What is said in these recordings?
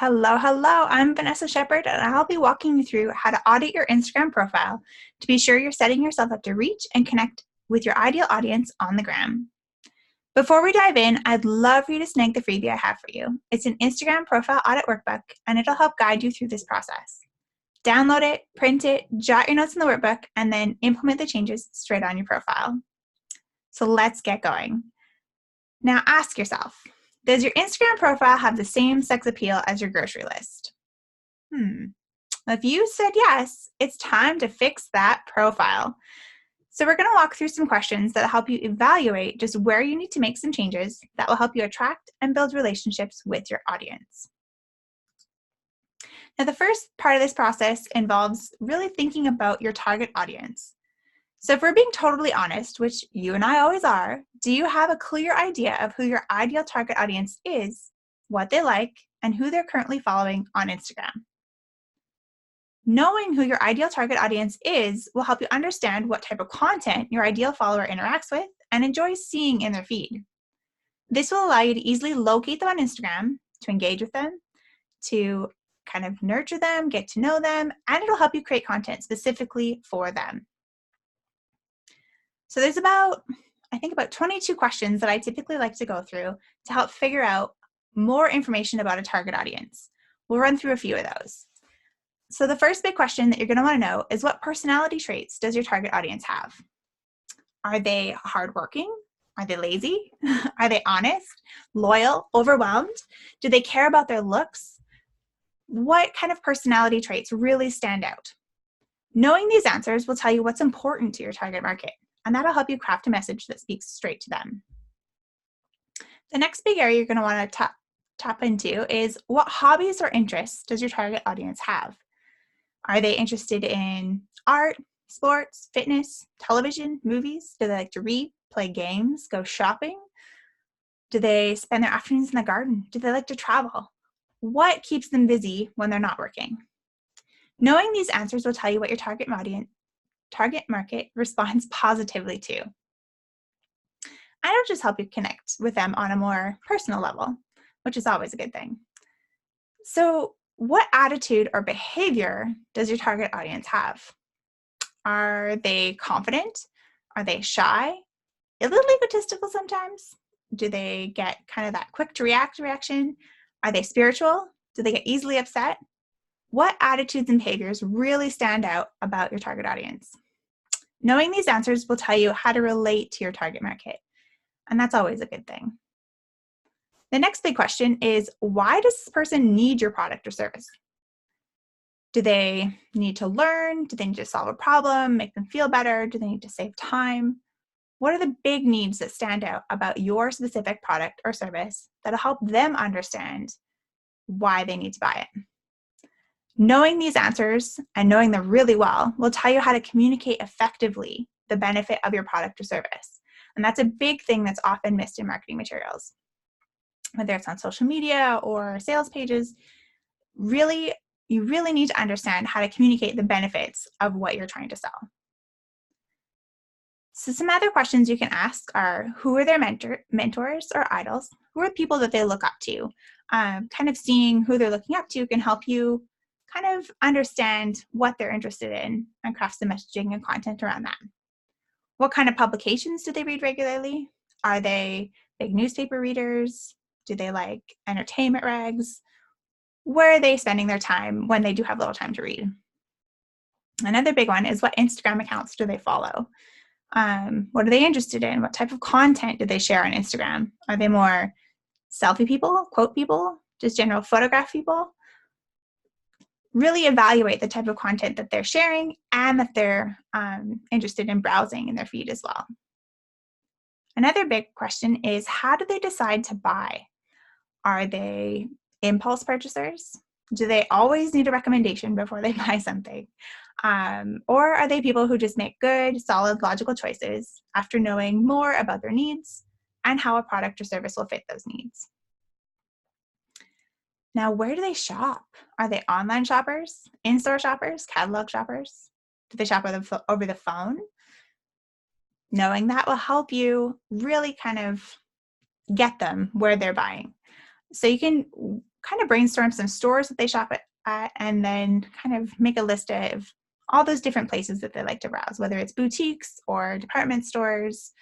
Hello, hello. I'm Vanessa Shepard, and I'll be walking you through how to audit your Instagram profile to be sure you're setting yourself up to reach and connect with your ideal audience on the gram. Before we dive in, I'd love for you to snag the freebie I have for you. It's an Instagram profile audit workbook, and it'll help guide you through this process. Download it, print it, jot your notes in the workbook, and then implement the changes straight on your profile. So let's get going. Now ask yourself, does your Instagram profile have the same sex appeal as your grocery list? If you said yes, it's time to fix that profile. So we're going to walk through some questions that help you evaluate just where you need to make some changes that will help you attract and build relationships with your audience. Now, the first part of this process involves really thinking about your target audience. So if we're being totally honest, which you and I always are, do you have a clear idea of who your ideal target audience is, what they like, and who they're currently following on Instagram? Knowing who your ideal target audience is will help you understand what type of content your ideal follower interacts with and enjoys seeing in their feed. This will allow you to easily locate them on Instagram, to engage with them, to kind of nurture them, get to know them, and it'll help you create content specifically for them. So there's about 22 questions that I typically like to go through to help figure out more information about a target audience. We'll run through a few of those. So the first big question that you're going to want to know is, what personality traits does your target audience have? Are they hardworking? Are they lazy? Are they honest, loyal, overwhelmed? Do they care about their looks? What kind of personality traits really stand out? Knowing these answers will tell you what's important to your target market, and that'll help you craft a message that speaks straight to them. The next big area you're going to want to tap into is, what hobbies or interests does your target audience have? Are they interested in art, sports, fitness, television, movies? Do they like to read, play games, go shopping? Do they spend their afternoons in the garden? Do they like to travel? What keeps them busy when they're not working? Knowing these answers will tell you what your target market responds positively to. And it'll just help you connect with them on a more personal level, which is always a good thing. So what attitude or behavior does your target audience have? Are they confident? Are they shy? A little egotistical sometimes? Do they get kind of that quick to react reaction? Are they spiritual? Do they get easily upset? What attitudes and behaviors really stand out about your target audience? Knowing these answers will tell you how to relate to your target market, and that's always a good thing. The next big question is, why does this person need your product or service? Do they need to learn? Do they need to solve a problem, make them feel better? Do they need to save time? What are the big needs that stand out about your specific product or service that'll help them understand why they need to buy it? Knowing these answers and knowing them really well will tell you how to communicate effectively the benefit of your product or service. And that's a big thing that's often missed in marketing materials. Whether it's on social media or sales pages, you really need to understand how to communicate the benefits of what you're trying to sell. So some other questions you can ask are, who are their mentors or idols? Who are the people that they look up to? Kind of seeing who they're looking up to can help you kind of understand what they're interested in and craft some messaging and content around that. What kind of publications do they read regularly? Are they big newspaper readers? Do they like entertainment regs? Where are they spending their time when they do have little time to read? Another big one is, what Instagram accounts do they follow? What are they interested in? What type of content do they share on Instagram? Are they more selfie people, quote people, just general photograph people? Really evaluate the type of content that they're sharing and that they're interested in browsing in their feed as well. Another big question is, how do they decide to buy? Are they impulse purchasers? Do they always need a recommendation before they buy something? Or are they people who just make good, solid, logical choices after knowing more about their needs and how a product or service will fit those needs? Now, where do they shop? Are they online shoppers, in-store shoppers, catalog shoppers? Do they shop over the phone? Knowing that will help you really kind of get them where they're buying. So you can kind of brainstorm some stores that they shop at and then kind of make a list of all those different places that they like to browse, whether it's boutiques or department stores,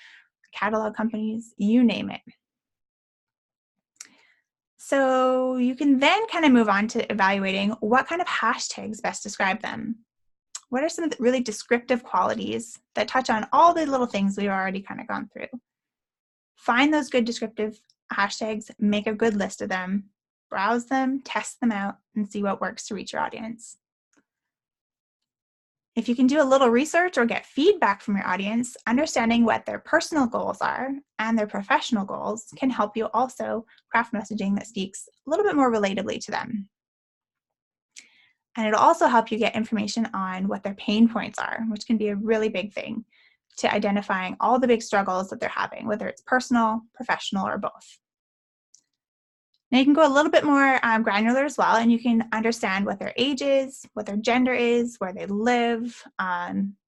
catalog companies, you name it. So you can then kind of move on to evaluating what kind of hashtags best describe them. What are some of the really descriptive qualities that touch on all the little things we've already kind of gone through? Find those good descriptive hashtags, make a good list of them, browse them, test them out, and see what works to reach your audience. If you can do a little research or get feedback from your audience, understanding what their personal goals are and their professional goals can help you also craft messaging that speaks a little bit more relatably to them. And it'll also help you get information on what their pain points are, which can be a really big thing to identifying all the big struggles that they're having, whether it's personal, professional, or both. Now you can go a little bit more granular as well, and you can understand what their age is, what their gender is, where they live,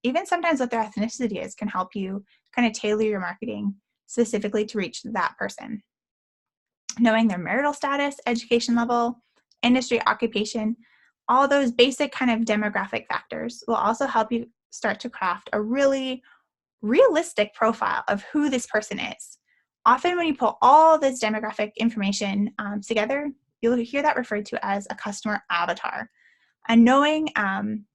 even sometimes what their ethnicity is can help you kind of tailor your marketing specifically to reach that person. Knowing their marital status, education level, industry, occupation, all those basic kind of demographic factors will also help you start to craft a really realistic profile of who this person is. Often when you pull all this demographic information together, you'll hear that referred to as a customer avatar. And knowing and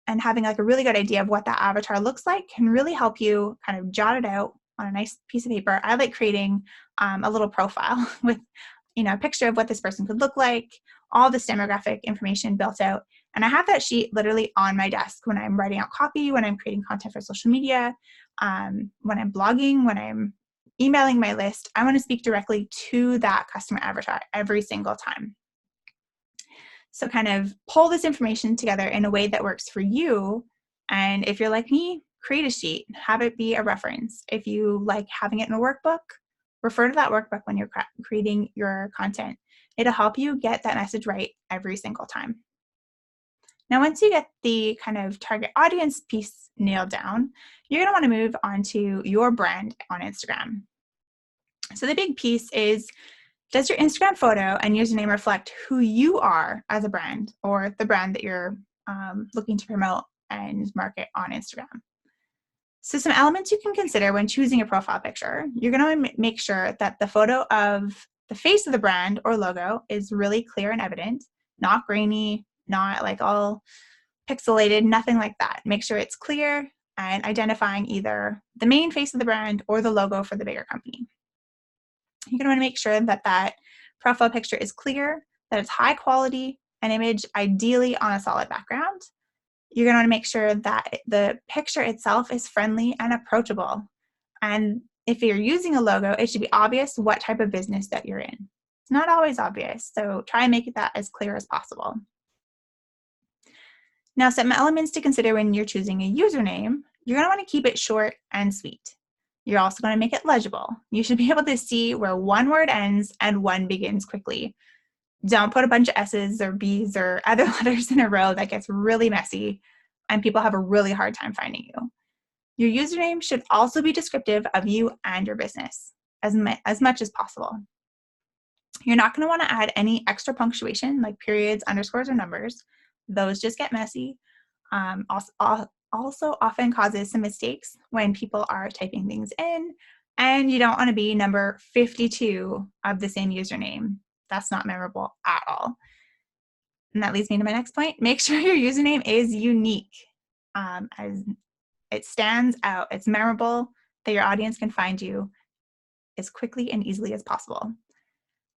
having like a really good idea of what that avatar looks like can really help you kind of jot it out on a nice piece of paper. I like creating a little profile with a picture of what this person could look like, all this demographic information built out. And I have that sheet literally on my desk when I'm writing out copy, when I'm creating content for social media, when I'm blogging, when I'm emailing my list. I want to speak directly to that customer avatar every single time. So kind of pull this information together in a way that works for you. And if you're like me, create a sheet, have it be a reference. If you like having it in a workbook, refer to that workbook when you're creating your content. It'll help you get that message right every single time. Now, once you get the kind of target audience piece nailed down, you're going to want to move on to your brand on Instagram. So the big piece is, does your Instagram photo and username reflect who you are as a brand or the brand that you're looking to promote and market on Instagram? So some elements you can consider when choosing a profile picture, you're going to make sure that the photo of the face of the brand or logo is really clear and evident, not grainy, not like all pixelated, nothing like that. Make sure it's clear and identifying either the main face of the brand or the logo for the bigger company. You're going to want to make sure that that profile picture is clear, that it's high quality, an image ideally on a solid background. You're going to want to make sure that the picture itself is friendly and approachable. And if you're using a logo, it should be obvious what type of business that you're in. It's not always obvious, so try and make that as clear as possible. Now, some elements to consider when you're choosing a username, you're going to want to keep it short and sweet. You're also going to make it legible. You should be able to see where one word ends and one begins quickly. Don't put a bunch of S's or B's or other letters in a row. That gets really messy and people have a really hard time finding you. Your username should also be descriptive of you and your business as much as possible. You're not going to want to add any extra punctuation like periods, underscores, or numbers. Those just get messy. Also often causes some mistakes when people are typing things in, and you don't want to be number 52 of the same username. That's not memorable at all. And that leads me to my next point. Make sure your username is unique, as it stands out, it's memorable, that your audience can find you as quickly and easily as possible.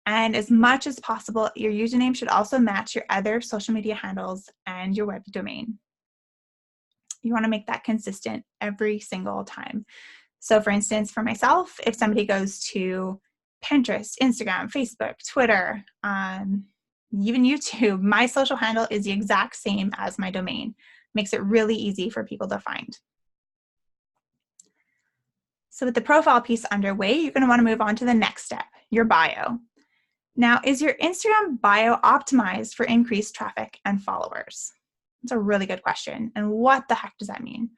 And as much as possible, your username should also match your other social media handles and your web domain. You want to make that consistent every single time. So for instance, for myself, if somebody goes to Pinterest, Instagram, Facebook, Twitter, even YouTube, my social handle is the exact same as my domain. Makes it really easy for people to find. So with the profile piece underway, you're going to want to move on to the next step, your bio. Now, is your Instagram bio optimized for increased traffic and followers? That's a really good question. And what the heck does that mean?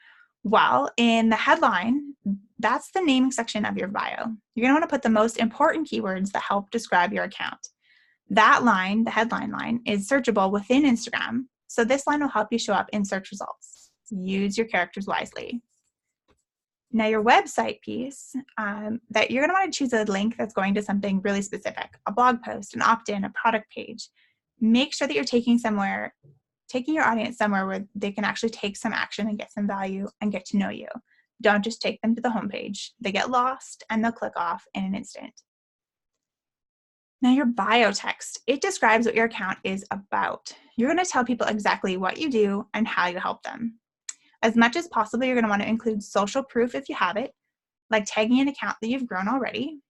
Well, in the headline, that's the naming section of your bio. You're going to want to put the most important keywords that help describe your account. That line, the headline line, is searchable within Instagram, so this line will help you show up in search results. Use your characters wisely. Now your website piece, that you're going to want to choose a link that's going to something really specific, a blog post, an opt-in, a product page. Make sure that you're taking your audience somewhere where they can actually take some action and get some value and get to know you. Don't just take them to the homepage. They get lost and they'll click off in an instant. Now your bio text, it describes what your account is about. You're going to tell people exactly what you do and how you help them. As much as possible, you're going to want to include social proof if you have it, like tagging an account that you've grown already.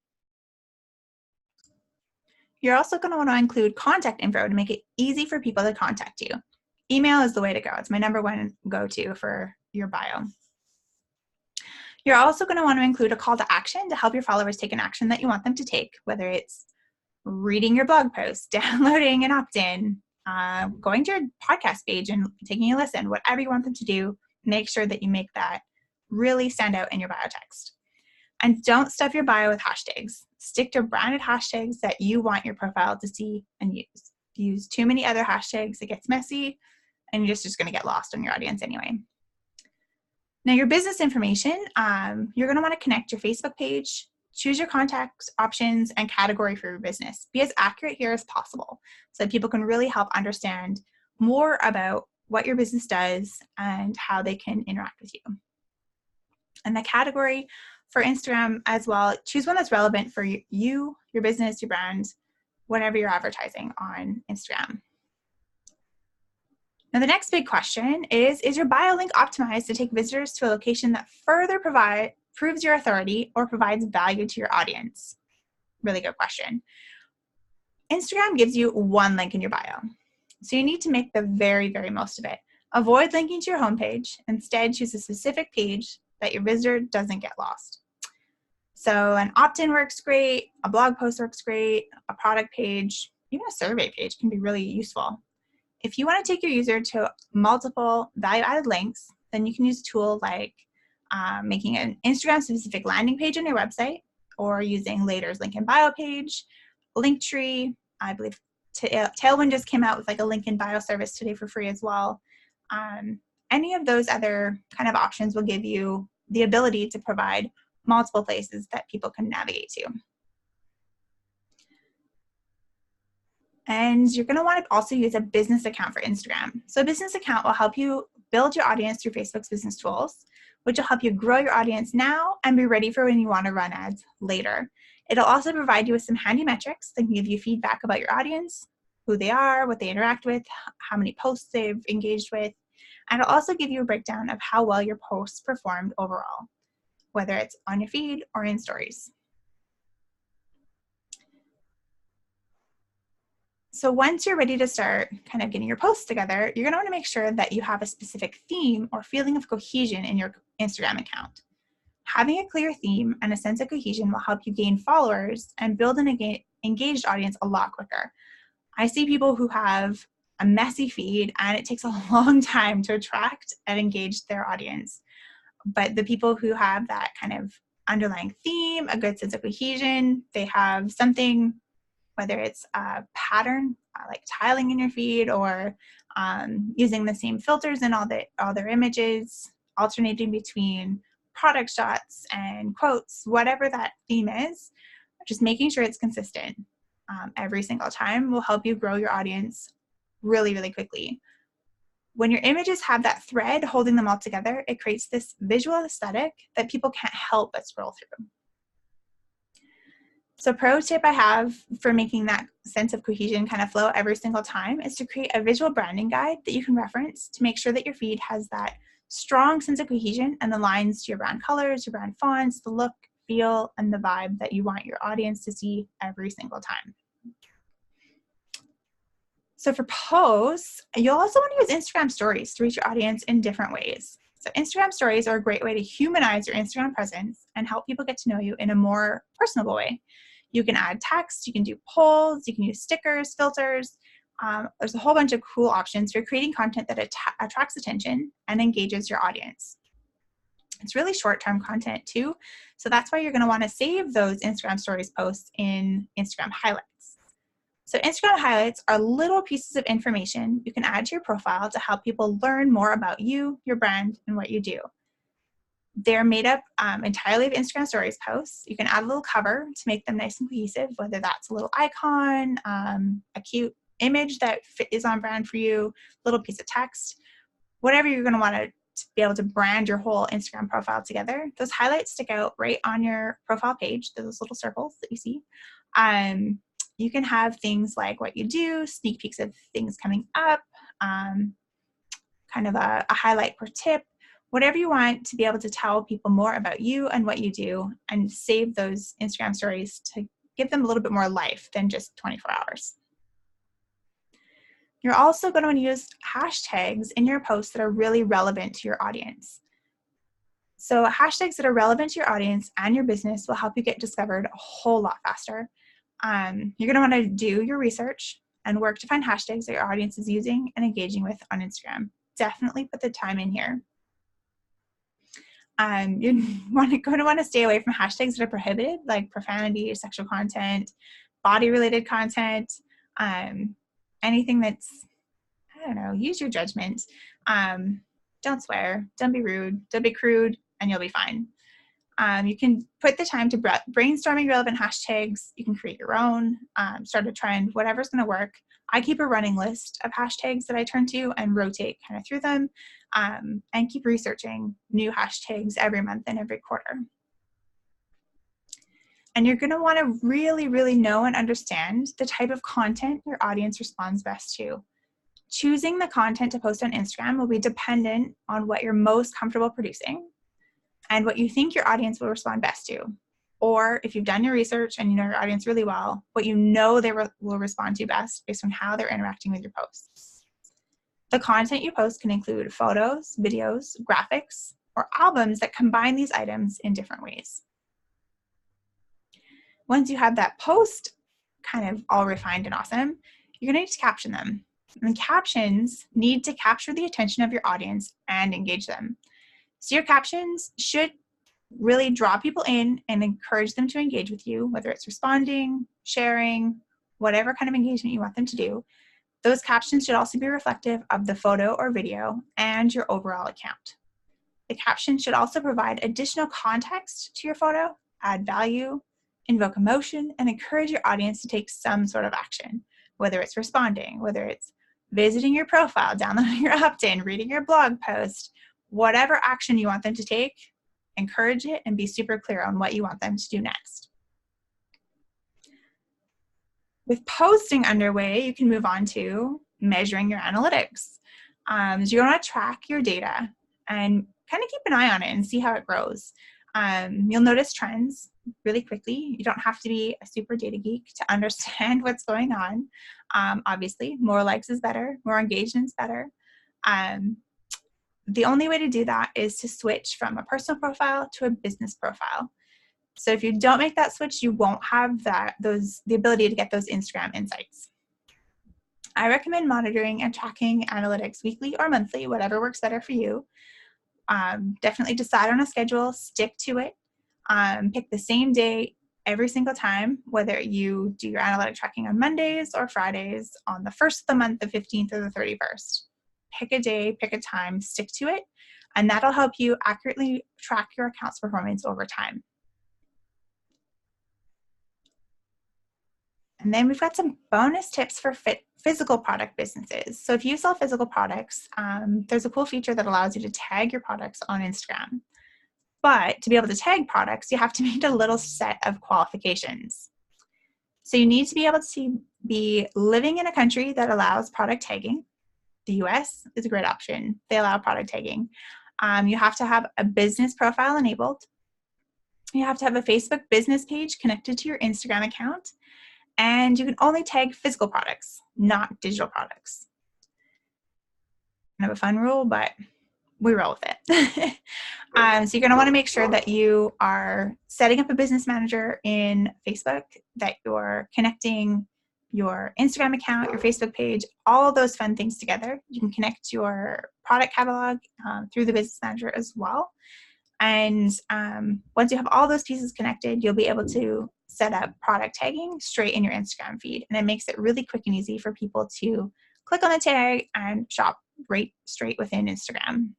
You're also going to want to include contact info to make it easy for people to contact you. Email is the way to go. It's my number one go-to for your bio. You're also going to want to include a call to action to help your followers take an action that you want them to take, whether it's reading your blog post, downloading an opt-in, going to your podcast page and taking a listen, whatever you want them to do. Make sure that you make that really stand out in your bio text. And don't stuff your bio with hashtags. Stick to branded hashtags that you want your profile to see and use. If you use too many other hashtags, it gets messy and you're just going to get lost on your audience anyway. Now your business information, you're going to want to connect your Facebook page, choose your contact options and category for your business. Be as accurate here as possible so that people can really help understand more about what your business does and how they can interact with you. And the category for Instagram as well, choose one that's relevant for you, your business, your brand, whatever you're advertising on Instagram. Now the next big question is your bio link optimized to take visitors to a location that further proves your authority or provides value to your audience? Really good question. Instagram gives you one link in your bio, so you need to make the very, very most of it. Avoid linking to your homepage. Instead, choose a specific page that your visitor doesn't get lost. So an opt-in works great, a blog post works great, a product page, even a survey page can be really useful. If you want to take your user to multiple value-added links, then you can use a tool like making an Instagram-specific landing page on your website, or using Later's link in bio page, Linktree. I believe Tailwind just came out with like a link in bio service today for free as well. Any of those other kind of options will give you the ability to provide multiple places that people can navigate to. And you're going to want to also use a business account for Instagram. So a business account will help you build your audience through Facebook's business tools, which will help you grow your audience now and be ready for when you want to run ads later. It'll also provide you with some handy metrics that can give you feedback about your audience, who they are, what they interact with, how many posts they've engaged with, and it'll also give you a breakdown of how well your posts performed overall, whether it's on your feed or in stories. So once you're ready to start kind of getting your posts together, you're going to want to make sure that you have a specific theme or feeling of cohesion in your Instagram account. Having a clear theme and a sense of cohesion will help you gain followers and build an engaged audience a lot quicker. I see people who have a messy feed and it takes a long time to attract and engage their audience. But the people who have that kind of underlying theme, a good sense of cohesion, they have something, whether it's a pattern like tiling in your feed or using the same filters in all their images, alternating between product shots and quotes, whatever that theme is, just making sure it's consistent every single time will help you grow your audience really, really quickly. When your images have that thread holding them all together, it creates this visual aesthetic that people can't help but scroll through. So pro tip I have for making that sense of cohesion kind of flow every single time is to create a visual branding guide that you can reference to make sure that your feed has that strong sense of cohesion and the lines to your brand colors, your brand fonts, the look, feel, and the vibe that you want your audience to see every single time. So for posts, you'll also want to use Instagram stories to reach your audience in different ways. So Instagram stories are a great way to humanize your Instagram presence and help people get to know you in a more personable way. You can add text, you can do polls, you can use stickers, filters. There's a whole bunch of cool options for creating content that attracts attention and engages your audience. It's really short-term content too. So that's why you're going to want to save those Instagram stories posts in Instagram highlights. So Instagram highlights are little pieces of information you can add to your profile to help people learn more about you, your brand, and what you do. They're made up entirely of Instagram stories posts. You can add a little cover to make them nice and cohesive, whether that's a little icon, a cute image that is on brand for you, a little piece of text, whatever you're going to want to be able to brand your whole Instagram profile together. Those highlights stick out right on your profile page, those little circles that you see. You can have things like what you do, sneak peeks of things coming up, kind of a highlight per tip, whatever you want to be able to tell people more about you and what you do, and save those Instagram stories to give them a little bit more life than just 24 hours. You're also going to want to use hashtags in your posts that are really relevant to your audience. So hashtags that are relevant to your audience and your business will help you get discovered a whole lot faster. You're going to want to do your research and work to find hashtags that your audience is using and engaging with on Instagram. Definitely put the time in here. You're going to want to stay away from hashtags that are prohibited, like profanity, sexual content, body-related content, anything that's, I don't know, use your judgment. Don't swear, don't be rude, don't be crude, and you'll be fine. You can put the time to brainstorming relevant hashtags. You can create your own, start a trend, whatever's going to work. I keep a running list of hashtags that I turn to and rotate kind of through them, and keep researching new hashtags every month and every quarter. And you're going to want to really, really know and understand the type of content your audience responds best to. Choosing the content to post on Instagram will be dependent on what you're most comfortable producing and what you think your audience will respond best to. Or if you've done your research and you know your audience really well, what you know they will respond to best based on how they're interacting with your posts. The content you post can include photos, videos, graphics, or albums that combine these items in different ways. Once you have that post kind of all refined and awesome, you're going to need to caption them. And captions need to capture the attention of your audience and engage them. So your captions should really draw people in and encourage them to engage with you, whether it's responding, sharing, whatever kind of engagement you want them to do. Those captions should also be reflective of the photo or video and your overall account. The caption should also provide additional context to your photo, add value, invoke emotion, and encourage your audience to take some sort of action, whether it's responding, whether it's visiting your profile, downloading your opt-in, reading your blog post, whatever action you want them to take, encourage it and be super clear on what you want them to do next. With posting underway, you can move on to measuring your analytics. So you want to track your data and kind of keep an eye on it and see how it grows. You'll notice trends really quickly. You don't have to be a super data geek to understand what's going on. Obviously, more likes is better, more engagement is better. The only way to do that is to switch from a personal profile to a business profile. So if you don't make that switch, you won't have the ability to get those Instagram insights. I recommend monitoring and tracking analytics weekly or monthly, whatever works better for you. Definitely decide on a schedule, stick to it. Pick the same day every single time, whether you do your analytic tracking on Mondays or Fridays, on the 1st of the month, the 15th or the 31st. Pick a day, pick a time, stick to it, and that'll help you accurately track your account's performance over time. And then we've got some bonus tips for physical product businesses. So if you sell physical products, there's a cool feature that allows you to tag your products on Instagram. But to be able to tag products, you have to meet a little set of qualifications. So you need to be able to be living in a country that allows product tagging. The US is a great option. They allow product tagging. You have to have a business profile enabled. You have to have a Facebook business page connected to your Instagram account. And you can only tag physical products, not digital products. Kind of a fun rule, but we roll with it. So you're going to want to make sure that you are setting up a business manager in Facebook, that you're connecting your Instagram account, your Facebook page, all those fun things together. You can connect your product catalog through the business manager as well. And once you have all those pieces connected, you'll be able to set up product tagging straight in your Instagram feed. And it makes it really quick and easy for people to click on the tag and shop right straight within Instagram.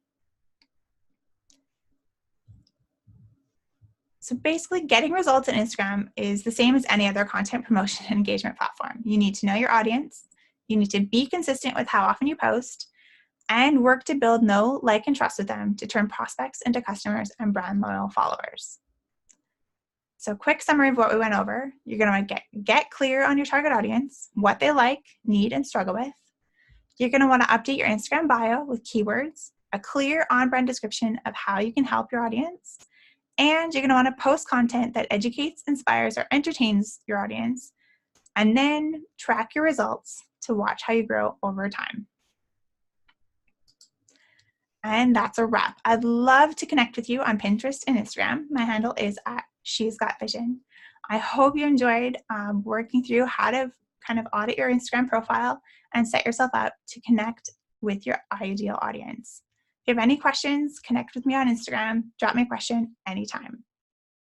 So basically, getting results in Instagram is the same as any other content promotion and engagement platform. You need to know your audience. You need to be consistent with how often you post and work to build know, like, and trust with them to turn prospects into customers and brand loyal followers. So quick summary of what we went over. You're going to get clear on your target audience, what they like, need, and struggle with. You're going to want to update your Instagram bio with keywords, a clear on-brand description of how you can help your audience, and you're going to want to post content that educates, inspires, or entertains your audience, and then track your results to watch how you grow over time. And that's a wrap. I'd love to connect with you on Pinterest and Instagram. My handle is @She'sGotVision. I hope you enjoyed working through how to kind of audit your Instagram profile and set yourself up to connect with your ideal audience. If you have any questions, connect with me on Instagram. Drop me a question anytime.